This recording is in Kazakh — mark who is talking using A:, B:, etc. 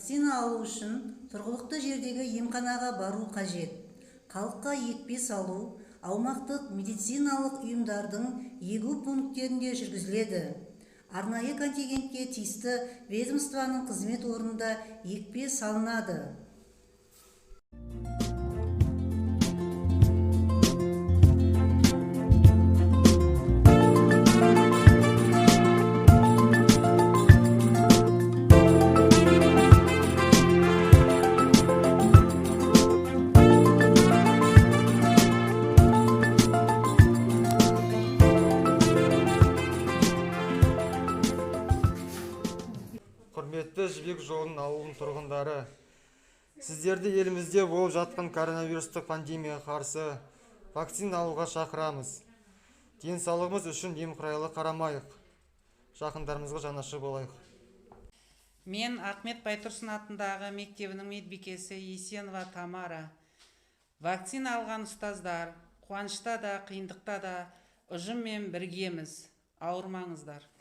A: Вакцина алу үшін тұрғылықты жердегі емханаға бару қажет. Халыққа екпе салу аумақтық медициналық ұйымдардың егу пункттерінде жүргізіледі. Арнайы контингентке тиісті ведомствоның қызмет орнында екпе салынады.
B: Құрметті Жібек жолының ауылының тұрғындары, сіздерді елімізде болып жатқан коронавирустық пандемияға қарсы вакцина алуға шақырамыз. Денсаулығымыз үшін немқұрайлы қарамайық. Жақындарымызға жанашыр болайық.
C: Мен Ахмет Байтұрсын атындағы мектебінің медбикесі Есенова Тамара. Вакцина алған ұстаздар, қуанышта да, қиындықта да ұжыммен біргеміз. Ауырмаңыздар.